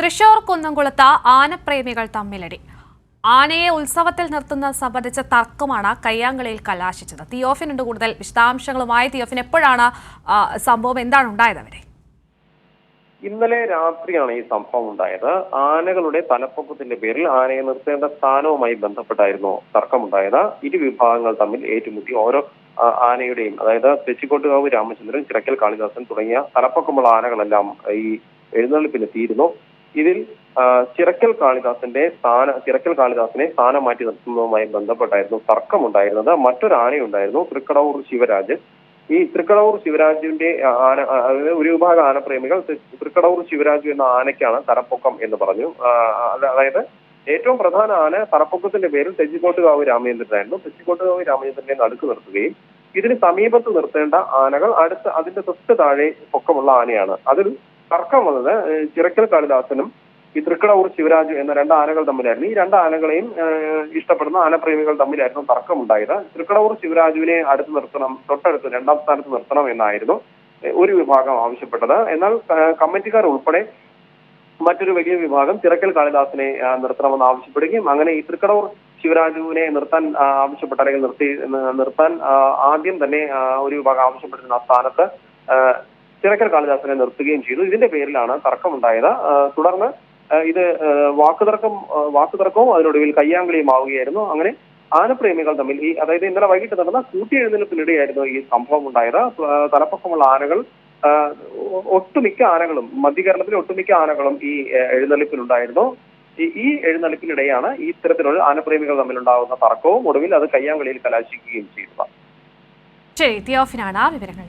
തൃശൂർ കുന്നംകുളത്ത് ആനപ്രേമികൾ തമ്മിലടി. ആനയെ ഉത്സവത്തിൽ നിർത്തുന്നത് സംബന്ധിച്ച തർക്കമാണ് കയ്യാങ്കളിയിൽ കലാശിച്ചത്. തിയോഫിനുണ്ട് കൂടുതൽ വിശദാംശങ്ങളുമായി. തിയോഫിൻ, എപ്പോഴാണ് സംഭവം, എന്താണ് ഉണ്ടായത് അവിടെ? ഇന്നലെ രാത്രിയാണ് ഈ സംഭവം ഉണ്ടായത്. ആനകളുടെ തലപ്പൊക്കത്തിന്റെ പേരിൽ ആനയെ നിർത്തേണ്ട സ്ഥാനവുമായി ബന്ധപ്പെട്ടായിരുന്നു തർക്കമുണ്ടായത്. ഇരു വിഭാഗങ്ങൾ തമ്മിൽ ഏറ്റുമുട്ടി. ഓരോ ആനയുടെയും, അതായത് തെച്ചിക്കോട്ടുകാവ് രാമചന്ദ്രൻ, ചിറക്കൽ കാളിദാസൻ തുടങ്ങിയ തലപ്പൊക്കമുള്ള ആനകളെല്ലാം ഈ എഴുന്നള്ളിപ്പിനെത്തിയിരുന്നു. ഇതിൽ ചിറക്കൽ കാളിദാസനെ സ്ഥാനം മാറ്റി നിർത്തുന്നതുമായി ബന്ധപ്പെട്ടായിരുന്നു തർക്കമുണ്ടായിരുന്നത്. മറ്റൊരു ആനയുണ്ടായിരുന്നു, തൃക്കടവൂർ ശിവരാജ്. ഈ തൃക്കടവൂർ ശിവരാജുവിന്റെ ഒരു വിഭാഗം ആനപ്രേമികൾ തൃക്കടവൂർ ശിവരാജു എന്ന ആനയ്ക്കാണ് തലപ്പൊക്കം എന്ന് പറഞ്ഞു. അതായത് ഏറ്റവും പ്രധാന ആന തലപ്പൊക്കത്തിന്റെ പേരിൽ തെച്ചിക്കോട്ടുകാവ് രാമചന്ദ്രനായിരുന്നു. തെച്ചിക്കോട്ടുകാവ് രാമചന്ദ്രനെ നടുക്ക് നിർത്തുകയും ഇതിന് സമീപത്ത് നിർത്തേണ്ട ആനകൾ അതിന്റെ തൊട്ട് താഴെ പൊക്കമുള്ള ആനയാണ്. അതിൽ തർക്കം വന്നത് ചിറക്കൽ കാളിദാസനും ഈ തൃക്കടവൂർ ശിവരാജു എന്ന രണ്ട് ആനകൾ തമ്മിലായിരുന്നു. ഈ രണ്ട് ആനകളെയും ഇഷ്ടപ്പെടുന്ന ആനപ്രേമികൾ തമ്മിലായിരുന്നു തർക്കമുണ്ടായത്. തൃക്കടവൂർ ശിവരാജുവിനെ അടുത്ത് നിർത്തണം, തൊട്ടടുത്ത് രണ്ടാം സ്ഥാനത്ത് നിർത്തണം എന്നായിരുന്നു ഒരു വിഭാഗം ആവശ്യപ്പെട്ടത്. എന്നാൽ കമ്മിറ്റിക്കാർ ഉൾപ്പെടെ മറ്റൊരു വലിയ വിഭാഗം ചിറക്കൽ കാളിദാസനെ നിർത്തണമെന്ന് ആവശ്യപ്പെടുകയും അങ്ങനെ ഈ തൃക്കടവൂർ ശിവരാജുവിനെ നിർത്താൻ ആവശ്യപ്പെട്ട അല്ലെങ്കിൽ നിർത്താൻ ആദ്യം തന്നെ ഒരു വിഭാഗം ആവശ്യപ്പെട്ടിരുന്ന ആ സ്ഥാനത്ത് ചിറക്കൽ കാളിദാസനെ നിർത്തുകയും ചെയ്തു. ഇതിന്റെ പേരിലാണ് തർക്കമുണ്ടായത്. തുടർന്ന് ഇത് വാക്കുതർക്കവും അതിനൊടുവിൽ കയ്യാങ്കളിയും ആവുകയായിരുന്നു. അങ്ങനെ ആനപ്രേമികൾ തമ്മിൽ അതായത് ഇന്നലെ വൈകിട്ട് നടന്ന കൂട്ടിയെഴുന്നേൽപ്പിനിടെയായിരുന്നു ഈ സംഭവം ഉണ്ടായത്. തലപ്പൊക്കമുള്ള ആനകൾ, ഒട്ടുമിക്ക ആനകളും, മധ്യകേരളത്തിലെ ഒട്ടുമിക്ക ആനകളും ഈ എഴുന്നള്ളിപ്പിലുണ്ടായിരുന്നു. ഈ എഴുന്നള്ളിപ്പിനിടെയാണ് ഈ ഇത്തരത്തിലുള്ള ആനപ്രേമികൾ തമ്മിലുണ്ടാകുന്ന തർക്കവും ഒടുവിൽ അത് കയ്യാങ്കളിയിൽ കലാശിക്കുകയും ചെയ്തത്. ശരി, തിയോഫിനാണ് വിവരങ്ങൾ.